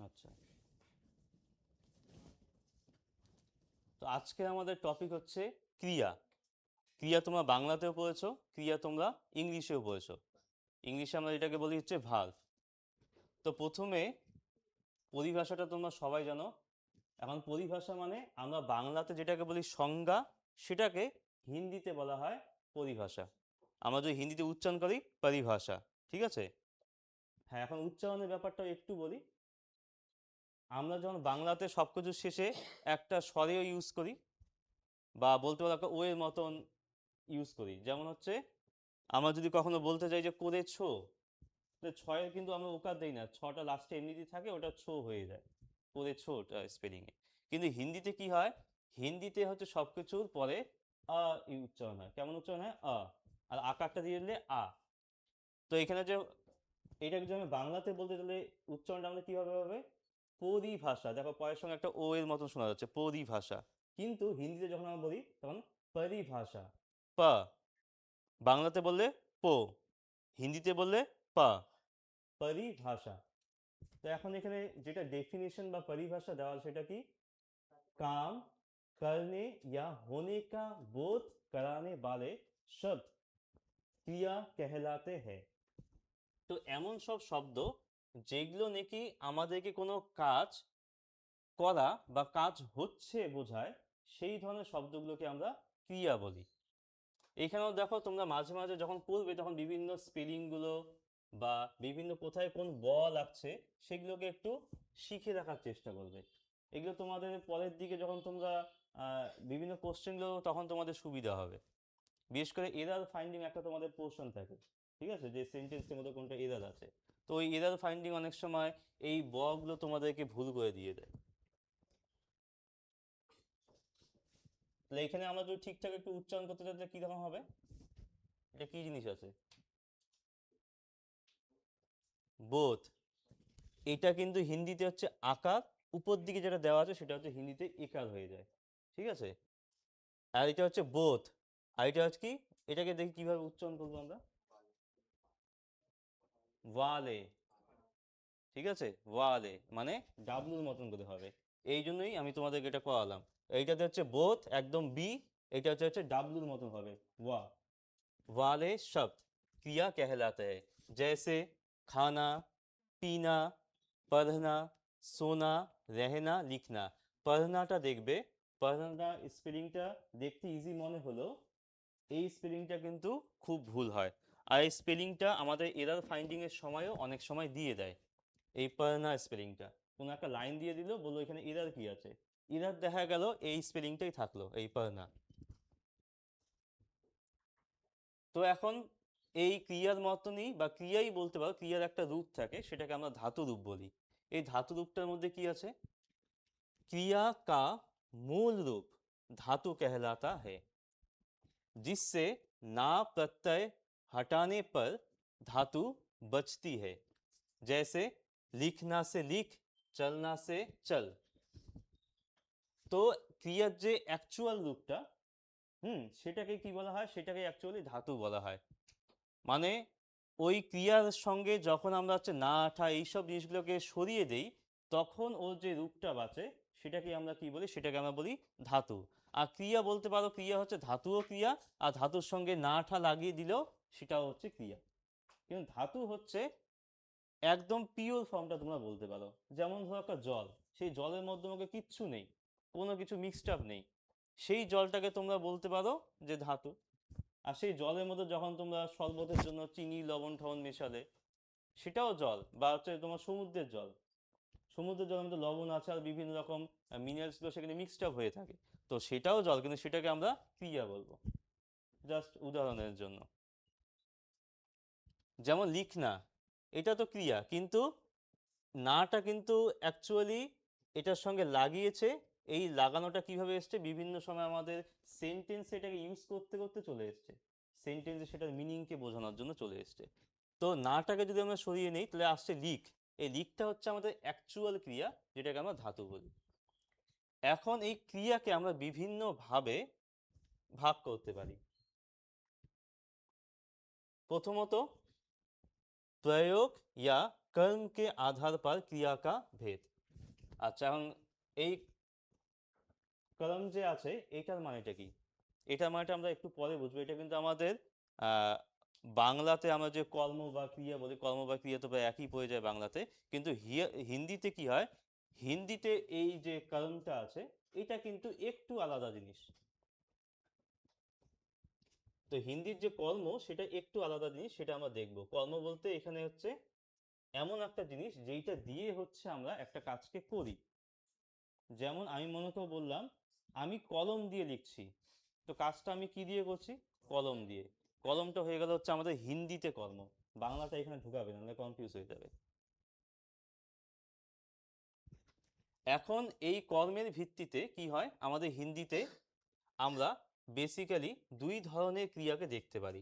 আচ্ছা, তো আজকে আমাদের টপিক হচ্ছে ক্রিয়া। ক্রিয়া তোমরা বাংলাতেও পড়েছো, ক্রিয়া তোমরা ইংলিশেও পড়েছো। ইংলিশে আমরা এটাকে বলি হচ্ছে ভার্ব। তো প্রথমে পরিভাষাটা তোমরা সবাই জানো। এখন পরিভাষা মানে আমরা বাংলাতে যেটাকে বলি সংজ্ঞা, সেটাকে হিন্দিতে বলা হয় পরিভাষা। আমরা যদি হিন্দিতে উচ্চারণ করি পরিভাষা, ঠিক আছে? হ্যাঁ, এখন উচ্চারণের ব্যাপারটা একটু বলি। আমরা যখন বাংলাতে সবকিছু শেষে একটা স্বরেও ইউজ করি, বা বলতে পারো একটা ও এর মতন ইউজ করি। যেমন হচ্ছে আমরা যদি কখনো বলতে চাই যে করেছো, তো ছয়ের কিন্তু আমরা ওকার দেই না, ছটা লাস্টে এমনিতেই থাকে, ওটা ছো হয়ে যায় করেছো ওটা স্পেলিংয়ে। কিন্তু হিন্দিতে কি হয়, হিন্দিতে হচ্ছে সব কিছুর পরে আ উচ্চারণ হয়। কেমন উচ্চারণ হয়? আ। আর আকারটা দিয়ে দিলে আ। তো এখানে যে এটাকে যদি আমি বাংলাতে বলতে গেলে উচ্চারণটা আমাদের কীভাবে হবে? পরিভাষা। দেখো পয়ের সঙ্গে একটা ও এর মতন শোনা যাচ্ছে, পরিভাষা। কিন্তু হিন্দিতে যখন আমরা বলি তখন পরিভাষা। পা। বাংলাতে বললে পো, হিন্দিতে বললে পা। পরিভাষা। তো এখন এখানে যেটা ডেফিনেশন বা পরিভাষা দেওয়া আছে সেটা কি? काम करने या होने का बोध कराने वाले शब्द क्रिया कहलाते हैं। তো এমন সব শব্দ যেগুলো নাকি আমাদেরকে কোনো কাজ করা বা কাজ হচ্ছে বোঝায়, সেই ধরনের শব্দগুলোকে আমরা ক্রিয়া বলি। এখানেও দেখো তোমরা মাঝে মাঝে যখন পড়বে তখন বিভিন্ন স্পেলিংগুলো বা বিভিন্ন কোথায় কোন ব লাগছে সেগুলোকে একটু শিখে রাখার চেষ্টা করবে। এগুলো তোমাদের পরের দিকে যখন তোমরা বিভিন্ন কোশ্চেনগুলো, তখন তোমাদের সুবিধা হবে। বিশেষ করে এরার ফাইন্ডিং একটা তোমাদের পোর্শন থাকে, ঠিক আছে, যে সেন্টেন্সের মধ্যে কোনটা এরার আছে। তো ওই এরার ফাইন্ডিং অনেক সময় এই বগুলো তোমাদেরকে ভুল করে দিয়ে দেয়। তাহলে এখানে আমরা যদি ঠিকঠাক একটু উচ্চারণ করতে চাই তাহলে কীরকম হবে? এটা কি জিনিস আছে? বোথ। এটা কিন্তু হিন্দিতে হচ্ছে আকার, উপর দিকে যেটা দেওয়া আছে সেটা হচ্ছে হিন্দিতে একার হয়ে যায়, ঠিক আছে? আর এটা হচ্ছে বোথ। আর এটা হচ্ছে কি, এটাকে দেখি কিভাবে উচ্চারণ করবো আমরা। ওয়ালে, ঠিক আছে, ওয়ালে মানে ডাব্লুর মতন করে হবে। এই জন্যই আমি তোমাদেরকে এটা করালাম। এইটাতে হচ্ছে বোথ একদম বি, এটা হচ্ছে ডাব্লুর মতন হবে ওয়া। वाले शब्द क्रिया कहलाते हैं, जैसे खाना, पीना, पढ़ना, सोना, रहना, लिखना। পড়নাটা দেখবে, পড়না স্পেলিংটা দেখতে ইজি মনে হলো, এই স্পেলিংটা কিন্তু খুব ভুল হয়। আর এই স্পেলিংটা আমাদের এরার ফাইন্ডিং এর সময়ও অনেক সময় দিয়ে দেয়। এই পড়না স্পেলিংটা কোনো একটা লাইন দিয়ে দিল, বললো এখানে এরার কি আছে, এরার দেখা গেল এই স্পেলিংটাই থাকলো, এই পড়না। তো এখন এই ক্রিয়ার মতনই বা ক্রিয়াই বলতে পারো, ক্রিয়ার একটা রূপ থাকে সেটাকে আমরা ধাতু রূপ বলি। এই ধাতু রূপটার মধ্যে কি আছে? क्रिया का मूल रूप धातु कहलाता है, जिससे ना प्रत्यय हटाने पर धातु बचती है। जैसे लिखना से लिख, चलना से चल। তো ক্রিয়ার যে অ্যাকচুয়াল রূপটা, সেটাকে কি বলা হয়? সেটাকে অ্যাকচুয়ালি ধাতু বলা হয়। মানে ওই ক্রিয়ার সঙ্গে যখন আমরা হচ্ছে না আঠা এইসব জিনিসগুলোকে সরিয়ে দেই, তখন ওর যে রূপটা বাঁচে সেটাকে আমরা কি বলি? সেটাকে আমরা বলি ধাতু। আর ক্রিয়া বলতে পারো, ক্রিয়া হচ্ছে ধাতুও ক্রিয়া, আর ধাতুর সঙ্গে না আঠা লাগিয়ে দিলেও সেটাও হচ্ছে ক্রিয়া। কিন্তু ধাতু হচ্ছে একদম পিওর ফর্মটা তোমরা বলতে পারো। যেমন ধরো একটা জল, সেই জলের মধ্যে মধ্যে কিচ্ছু নেই, কোনো কিছু মিক্সড আপ নেই, সেই জলটাকে তোমরা বলতে পারো যে ধাতু। আর সেই জলের মধ্যে যখন তোমরা শরবতের জন্য চিনি লবণ ঠবণ মেশালে, সেটাও জল। বা হচ্ছে তোমার সমুদ্রের জল, সমুদ্রের জলের মধ্যে লবণ আছে আর বিভিন্ন রকম মিনারেলসগুলো সেখানে মিক্সড আপ হয়ে থাকে, তো সেটাও জল, কিন্তু সেটাকে আমরা ক্রিয়া বলবো। জাস্ট উদাহরণের জন্য। যেমন লিখনা, এটা তো ক্রিয়া, কিন্তু নাটা কিন্তু অ্যাকচুয়ালি এটার সঙ্গে লাগিয়েছে। এই লাগানোটা কিভাবে এসছে? বিভিন্ন সময় আমাদের সেন্টেন্সে এটাকে ইউজ করতে করতে চলে এসছে, সেন্টেন্সে সেটার মিনিংকে বোঝানোর জন্য চলে এসছে। তো নাটাকে যদি আমরা সরিয়ে নিই তাহলে আসছে লিক। এই লিকটা হচ্ছে আমাদের অ্যাকচুয়াল ক্রিয়া, যেটাকে আমরা ধাতু বলি। এখন এই ক্রিয়াকে আমরা বিভিন্নভাবে ভাগ করতে পারি। প্রথমত, प्रयोग या कर्म के आधार पर क्रिया का भेद। আচ্ছা, এখন এই কলম যে আছে এটার মানেটা কি? এটার মানেটা আমরা একটু পরে বুঝবো। এটা কিন্তু আমাদের আহ, বাংলাতে আমরা যে কর্ম বা ক্রিয়া বলি, কর্ম বা ক্রিয়া তো প্রায় একই পড়ে যায় বাংলাতে, কিন্তু হিন্দিতে কি হয়, হিন্দিতে এই যে কর্মটা আছে এটা কিন্তু একটু আলাদা জিনিস। তো হিন্দির যে কর্ম সেটা একটু আলাদা জিনিস, সেটা আমরা দেখবো। কর্ম বলতে এখানে হচ্ছে এমন একটা জিনিস যেইটা দিয়ে হচ্ছে আমরা একটা কাজকে করি। যেমন আমি মনে করে বললাম আমি কলম দিয়ে লিখছি, তো কাজটা আমি কি দিয়ে করছি? কলম দিয়ে। কলমটা হয়ে গেল হচ্ছে আমাদের হিন্দিতে কর্ম, বাংলাটা এখানে ঢুকাবে না, নাহলে কনফিউজ হয়ে যাবে। এখন এই কর্মের ভিত্তিতে কি হয় আমাদের হিন্দিতে, আমরা বেসিক্যালি দুই ধরনের ক্রিয়াকে দেখতে পারি।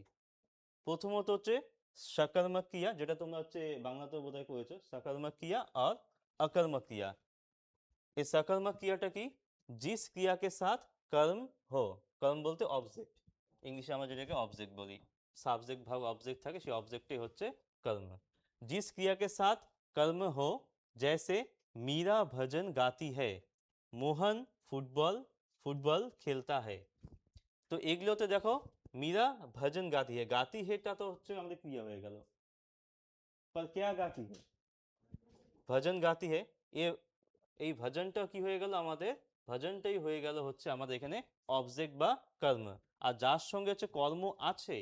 প্রথমত হচ্ছে সকর্মক ক্রিয়া, যেটা তোমরা হচ্ছে বাংলাতেও বোধহয় করেছো, सकर्मक क्रिया और अकर्मक क्रिया। ये सकर्मक क्रियाটা কি? जिस क्रिया के साथ कर्म हो, कर्म বলতে অবজেক্ট, ইংলিশে আমরা যেটাকে অবজেক্ট বলি, সাবজেক্ট ভাগ অবজেক্ট থাকে, সেই অবজেক্টই হচ্ছে कर्म। जिस क्रिया के साथ कर्म हो, जैसे मीरा भजन गाती है, मोहन फुटबॉल फुटबॉल खेलता है। তো এগুলোতে দেখো মীরা ভজন গাতি হে, গাতি হেটা তো হচ্ছে আমাদের ক্রিয়া হয়ে গেল, पर क्या गाती है? ভজন গাতি হে। এ এই ভজনটা কি হয়ে গেল আমাদের? ভজনটাই হয়ে গেল হচ্ছে আমাদের এখানে অবজেক্ট বা কর্ম। আর যার সঙ্গে হচ্ছে কর্ম আছে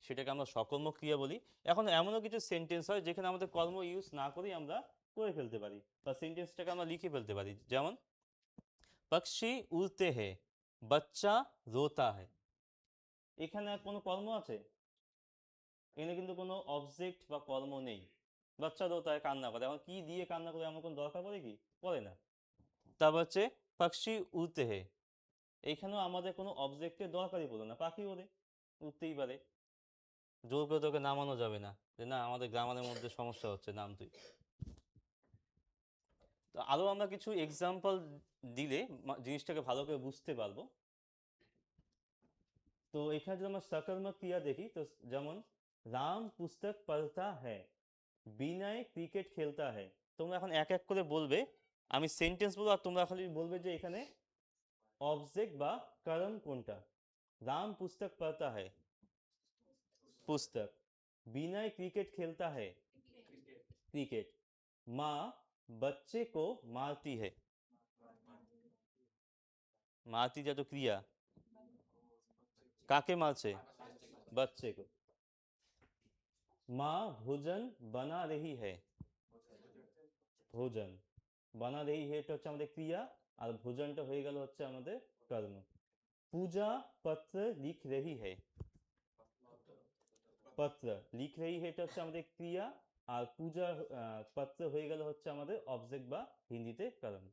সেটাকে আমরা সকর্ম ক্রিয়া বলি। এখন এমনও কিছু সেন্টেন্স হয় যেখানে আমাদের কর্ম ইউজ না করেই আমরা করে ফেলতে পারি, বা সেন্টেন্সটাকে আমরা লিখে ফেলতে পারি। যেমন পক্ষী উড়তে হে, বাচ্চা রোতা হে। এখানে আর কোনো কর্ম আছে? এখানে কিন্তু কোনো অবজেক্ট বা কর্ম নেই। বাচ্চা রোতা হে, কান্না করে। এখন কি দিয়ে কান্না করে, আমার কোনো দরকার পড়ে কি? পড়ে না। তারপর হচ্ছে পক্ষী উড়তে হে, এইখানেও আমাদের কোনো অবজেক্টের দরকারই পড়লো না, পাখি ওড়ে, উঠতেই পারে। জোর করে তোকে নামানো যাবে না যে না আমাদের গ্রামারের মধ্যে সমস্যা হচ্ছে, নাম তুই। তো আরো আমরা কিছু এক্সাম্পল দিলে জিনিসটাকে ভালো করে বুঝতে পারবো। তো এখানে যদি আমরা সকর্মক ক্রিয়া দেখি, তো যেমন রাম পুস্তক পড়তা হ্যায়, বিনয় ক্রিকেট খেলতা হ্যায়। তোমরা এখন এক এক করে বলবে, আমি সেন্টেন্স বলবো আর তোমরা খালি বলবে যে এখানে অবজেক্ট বা কর্ম কোনটা। রাম পুস্তক পড়তা হ্যায়, पुस्तक। विनय क्रिकेट खेलता है, क्रिकेट। माँ बच्चे को मारती है, मारती जा तो क्रिया, काके मारছে? बच्चे को। माँ भोजन बना रही है, ভোজন। বানা রही है এটা হচ্ছে আমাদের ক্রিয়া, আর ভোজনটা হয়ে গেল হচ্ছে আমাদের কর্ম। পূজা পত্র লিখ रही है, পত্র লিখ रही है এটা হচ্ছে আমাদের ক্রিয়া, আর পূজা পত্র হয়ে গেল হচ্ছে আমাদের অবজেক্ট বা হিন্দিতে কর্ম।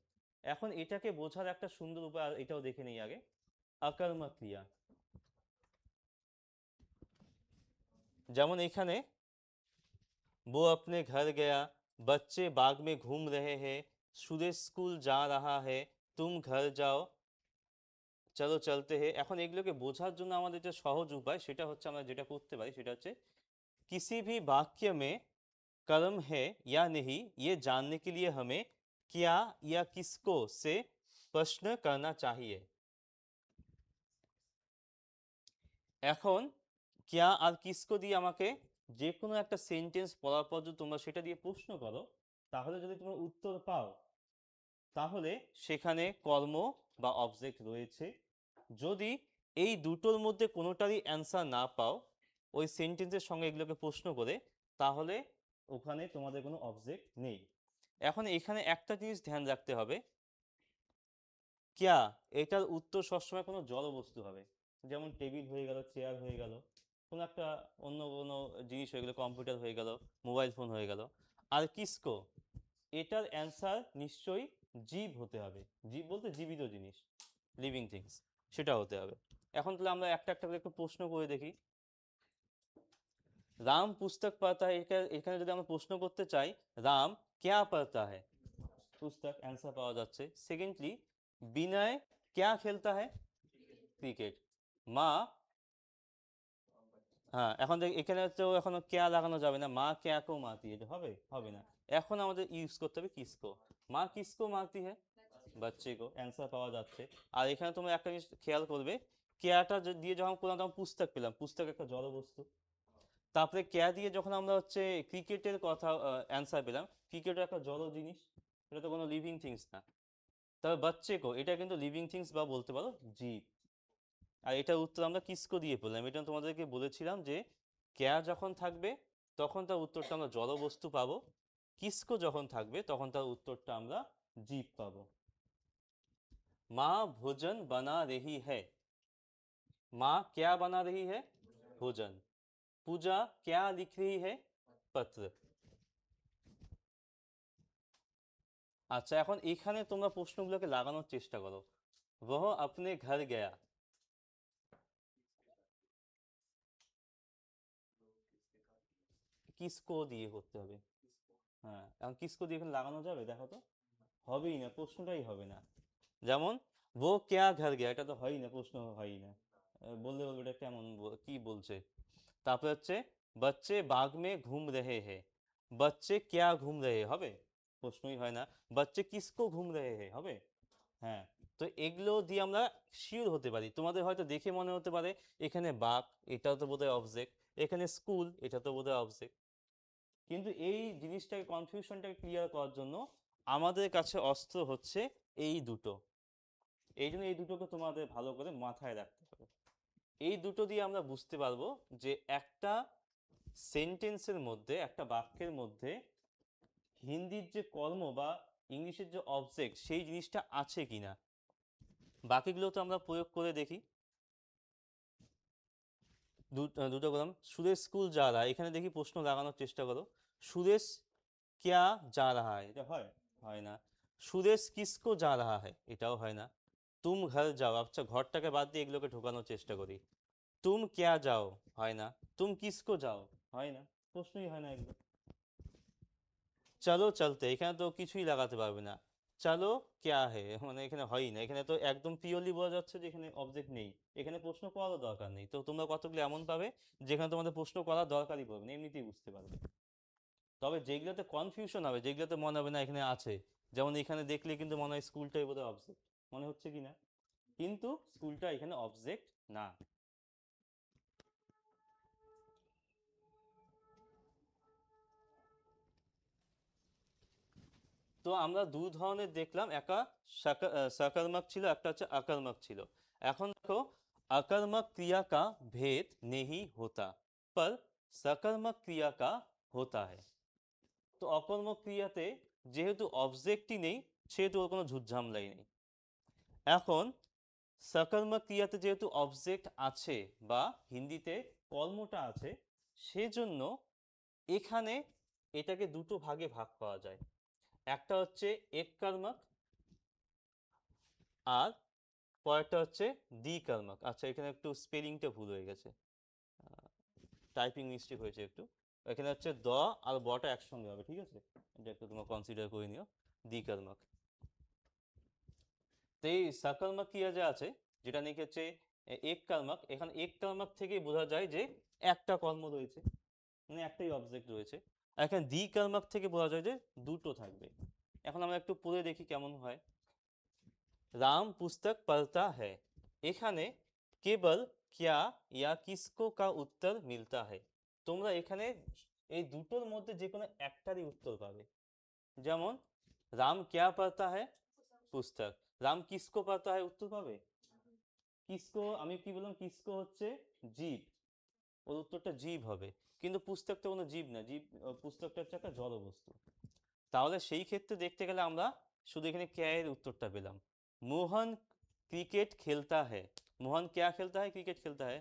এখন এটাকে বোঝার একটা সুন্দর উপায় এটাও দেখে নিই আগে। আকর্মক ক্রিয়া, যেমন এখানে वो अपने घर गया, बच्चे बाग में घूम रहे हैं, सूरज स्कूल जा रहा है, तुम घर जाओ, চলো চলতে হে। এখন এগুলোকে বোঝার জন্য আমাদের যে সহজ উপায় সেটা হচ্ছে আমরা যেটা করতে পারি সেটা হচ্ছে किसी भी वाक्य में कर्म है या नहीं ये जानने के लिए हमें क्या या किसको से प्रश्न करना चाहिए। এখন क्या আর কিসকো দিয়ে আমাকে যে কোনো একটা সেন্টেন্স পড়ার পর যদি তোমরা সেটা দিয়ে প্রশ্ন করো, তাহলে যদি তোমরা উত্তর পাও তাহলে সেখানে কর্ম বা অবজেক্ট রয়েছে। যদি এই দুটোর মধ্যে কোনোটারই অ্যান্সার না পাও ওই সেন্টেন্সের সঙ্গে এগুলোকে প্রশ্ন করে, তাহলে ওখানে তোমাদের কোনো অবজেক্ট নেই। এখন এখানে একটা জিনিস ধ্যান রাখতে হবে, ক্যা এটার উত্তর সবসময় কোনো জড় বস্তু হবে। যেমন টেবিল হয়ে গেল, চেয়ার হয়ে গেল, কোনো একটা অন্য কোনো জিনিস হয়ে গেলো, কম্পিউটার হয়ে গেল, মোবাইল ফোন হয়ে গেল। আর কিসকো এটার অ্যান্সার নিশ্চয়ই জীব হতে হবে। জীব বলতে জীবিত জিনিস, লিভিং থিংস, সেটা হতে হবে। এখন তাহলে আমরা একটা একটা করে একটু প্রশ্ন করে দেখি। রাম পুস্তক পড়তা है, এখানে যদি আমরা প্রশ্ন করতে চাই রাম क्या पढ़ता है, পুস্তক অ্যান্সার পাওয়া যাচ্ছে। সেকেন্ডলি বিনয় क्या खेलता है, क्रिकेट। माँ হ্যাঁ, এখন দেখ এখানে তো এখনো কেয়া লাগানো যাবে না, মা কেয়া কো মারতি, এটা হবে হবে না। এখন আমাদের ইউজ করতে হবে কিসকো। মা কিসকো মারতি হ্যাঁ, বাচ্চে কো, অ্যান্সার পাওয়া যাচ্ছে। আর এখানে তোমরা একটা জিনিস খেয়াল করবে, কেয়াটা দিয়ে যখন করলাম তখন পুস্তক পেলাম, পুস্তক একটা জড় বস্তু। তারপরে কেয়া দিয়ে যখন আমরা হচ্ছে ক্রিকেটের কথা অ্যান্সার পেলাম, ক্রিকেটের একটা জড় জিনিস, এটা তো কোনো লিভিং থিংস না। তবে বাচ্চে কো এটা কিন্তু লিভিং থিংস বা বলতে পারো জীব। আর এটার উত্তর আমরা কিসকো দিয়ে পেলাম। এটা তোমাদেরকে বলেছিলাম যে কেয়া যখন থাকবে তখন তার উত্তরটা আমরা জড় বস্তু পাবো, কিসকো যখন থাকবে তখন তার উত্তরটা আমরা জীব পাবো। মা ভোজন বানা রহি হ্যায়, মা क्या बना रही है, भोजन। पूजा क्या लिख रही है, पत्र। আচ্ছা, এখন এখানে তোমরা প্রশ্নগুলোকে লাগানোর চেষ্টা করো। वह अपने घर गया, কিসকো দিয়ে করতে হবে। হ্যাঁ, এখন কিসকো দিয়ে এখানে লাগানো যাবে, দেখো তো। হবেই না, প্রশ্নটাই হবে না। যেমন वो क्या घर गया, এটা তো হয়ই না, প্রশ্ন হয়ই না। বললে বলবে এটা কেমন কি বলছে। তারপরে হচ্ছে बच्चे बाग में घूम रहे हैं, बच्चे क्या घूम रहे হবে, প্রশ্নই হয় না। बच्चे किसको घूम रहे हैं হবে। হ্যাঁ, তো এগুলো দিয়ে আমরা শিওর হতে পারি। তোমাদের হয়তো দেখে মনে হতে পারে এখানে বাঘ, এটাও তো বোধহয় অবজেক্ট, এখানে স্কুল, এটা তো বোধহয় অবজেক্ট। কিন্তু এই জিনিসটাকে, কনফিউশনটাকে ক্লিয়ার করার জন্য আমাদের কাছে অস্ত্র হচ্ছে এই দুটো। এই জন্য এই দুটোকে তোমাদের ভালো করে মাথায় রাখতে হবে। এই দুটো দিয়ে আমরা বুঝতে পারবো যে একটা সেন্টেন্সের মধ্যে, একটা বাক্যের মধ্যে হিন্দির যে কর্ম বা ইংলিশের যে অবজেক্ট সেই জিনিসটা আছে কিনা। বাকিগুলো তো আমরা প্রয়োগ করে দেখি। দুটো কলাম, সুরেশ স্কুল যা রাহা है, এখানে দেখি প্রশ্ন লাগানোর চেষ্টা করো। সুরেশ क्या जा रहा है, এটা হয় হয় না। সুরেশ কিসকো যা রাহা है, এটাও হয় না। তুম ঘর যাও, আচ্ছা ঘরটাকে বাদ দিয়ে এগুলোকে ঢোকানোর চেষ্টা করি। তুম क्या যাও, হয় না। তুম কিসকো যাও, হয় না, প্রশ্নই হয় না এগুলো। চলো চলতে, এখানে তো কিছুই লাগাতে পারবে না। চলো ক্যা হে, মানে এখানে হয়ই না, এখানে তো একদম পিওরলি বোঝা যাচ্ছে যে এখানে অবজেক্ট নেই। এখানে প্রশ্ন করারও দরকার নেই। তো তোমরা কতগুলো এমন পাবে যেখানে তোমাদের প্রশ্ন করার দরকারই পড়বে না, এমনিতেই বুঝতে পারবে। তবে যেগুলোতে কনফিউশন হবে, যেগুলোতে মনে হবে না এখানে আছে, যেমন এখানে দেখলে কিন্তু মনে হয় স্কুলটাই বোধহয় অবজেক্ট, মনে হচ্ছে কি না, কিন্তু স্কুলটা এখানে অবজেক্ট না। তো আমরা দু ধরনের দেখলাম, একটা सकर्मक ছিল, একটা হচ্ছে अकर्मक ছিল। এখন দেখো, अकर्मक क्रिया का भेद नहीं होता, पर सकर्मक क्रिया का होता है। তো অকর্মক ক্রিয়াতে যেহেতু অবজেক্টই নেই, সেহেতু ওর কোনো ঝুটঝামলাই নেই। এখন সকর্মক ক্রিয়াতে যেহেতু অবজেক্ট আছে বা হিন্দিতে কর্মটা আছে, সেজন্য এখানে এটাকে দুটো ভাগে ভাগ করা যায়। একটা হচ্ছে এক কর্মক, আর পরেরটা হচ্ছে দ্বিকর্মক। আচ্ছা, এখানে একটু স্পেলিংটা ভুল হয়ে গেছে, টাইপিং মিস্টেক হয়েছে একটু। এখানে হচ্ছে দ আর বটা একসঙ্গে হবে, ঠিক আছে, এটা একটু তোমরা কনসিডার করে নিও। দ্বিকর্মক। তো এই সকর্মক ক্রিয়া যে আছে, যেটা নাকি হচ্ছে এক কর্মক, এখানে এক কর্মক থেকেই বোঝা যায় যে একটা কর্ম রয়েছে, মানে একটাই অবজেক্ট রয়েছে। আর এখানে দ্বিকর্মক থেকে বোঝা যায় যে দুটো থাকবে। এখন আমরা একটু পড়ে দেখি কেমন হয়। राम पुस्तक पढ़ता है, এখানে কেবল क्या या किसको का उत्तर मिलता है। তোমরা এখানে এই দুটোর মধ্যে যে কোনো একটারই উত্তর পাবে। যেমন রাম क्या पढ़ता है, পুস্তক। রাম কিসকো पढ़ता है, উত্তর পাবে। কিসকো, আমি কি বললাম, কিসকো হচ্ছে জীব, ওর উত্তরটা জীব হবে। কিন্তু পুস্তকটা কোনো জীব না, জীব পুস্তকটা হচ্ছে একটা জড় বস্তু। তাহলে সেই ক্ষেত্রে দেখতে গেলে আমরা শুধু এখানে ক্যা এর উত্তরটা পেলাম। मोहन क्रिकेट खेलता है, मोहन क्या खेलता है, क्रिकेट खेलता है।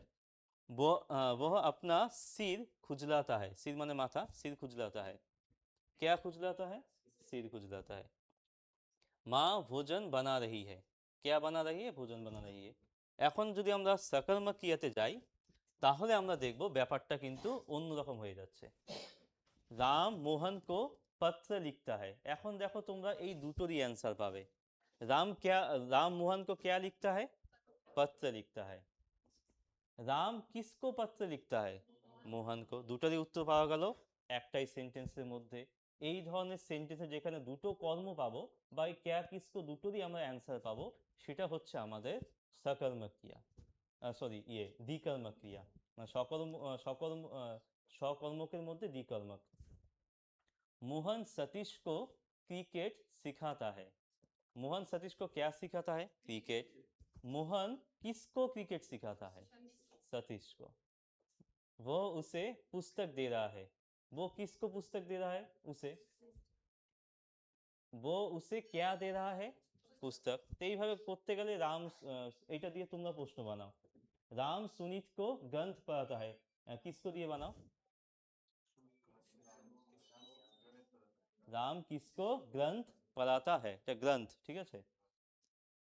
वह अपना सिर खुजलाता है, सिर माने माथा, सिर खुजलाता है। क्या खुजलाता है, सिर खुजलाता है। माँ भोजन बना रही है, क्या बना रही है, भोजन बना रही है। এখন যদি আমরা সকর্মক ক্রিয়াতে যাই, তাহলে আমরা দেখব ব্যাপারটা কিন্তু অন্যরকম হয়ে যাচ্ছে। রাম মোহন কো পত্র লিখতা है, এখন দেখো তোমরা এই দুটোরই অ্যান্সার পাবে। राम क्या, राम मोहन को क्या लिखता है, पत्र लिखता है। राम किसको पत्र लिखता है, মোহন কো, দুটারই উত্তর পাওয়া গেল একটাই সেন্টেন্সের মধ্যে। এই ধরনের সেন্টেন্সে যেখানে দুটো কর্ম পাবো বা এই ক্যা কিসকো দুটোরই আমরা অ্যান্সার পাবো, সেটা হচ্ছে আমাদের সকর্মক ক্রিয়া, সরি দ্বিকর্মক ক্রিয়া, মানে সকর্মকের মধ্যে দ্বিকর্মক। मोहन सतीश को क्रिकेट सिखाता है। मोहन सतीश को क्या सिखाता है? क्रिकेट। मोहन किसको क्रिकेट सिखाता है? सतीश को। वो उसे पुस्तक दे रहा है। वो किसको पुस्तक दे रहा है? उसे। वो उसे क्या दे रहा है? पुस्तक। तो এইভাবে করতে গেলে এটা দিয়ে তোমরা প্রশ্ন বানাও। राम सुनीत को ग्रंथ पढ़ाता है। किसको দিয়ে বানাও? রাম কিসকো গ্রন্থ পড়াতা হ্যায়, এটা গ্রন্থ, ঠিক আছে।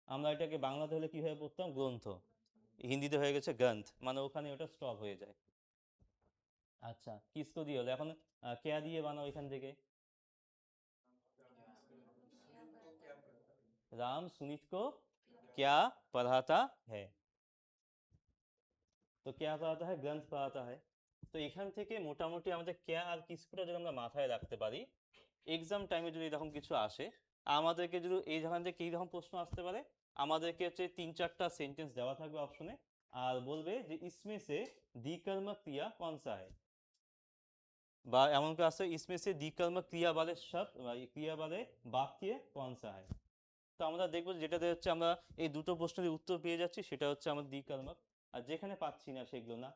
আমরা এটাকে বাংলাতে হলে কিভাবে পড়তাম? গ্রন্থ। হিন্দিতে হয়ে গেছে গ্রন্থ, মানে ওখানে ওটা স্টপ হয়ে যায়। আচ্ছা, কিসকো দিয়ে হলো, এখন কেয়া দিয়ে বানাও এখান থেকে। রাম সুনীত কো क्या पढ़ाता है? তো क्या पढ़ाता है? গ্রন্থ পড়াতা है। তো এখান থেকে মোটামুটি আমাদের কেয়া আর কিসকোটা যদি আমরা মাথায় রাখতে পারি, এক্সাম টাইমে যদি এরকম কিছু আসে, আমাদেরকে যদি এই ধরনের থেকে এইরকম প্রশ্ন আসতে পারে, আমাদেরকে হচ্ছে 3-4টা সেন্টেন্স দেওয়া থাকবে অপশনে, আর বলবে যে इसमें से द्विकर्मक क्रिया कौन सा है, বা এমন করে আসছে इसमें से द्विकर्मक क्रिया वाले शब्द क्रिया वाले वाक्य कौन सा है। তো আমরা দেখবো যেটাতে হচ্ছে আমরা এই দুটো প্রশ্নের উত্তর পেয়ে যাচ্ছি সেটা হচ্ছে আমাদের দ্বিকর্মক, আর যেখানে পাচ্ছি না সেগুলো না,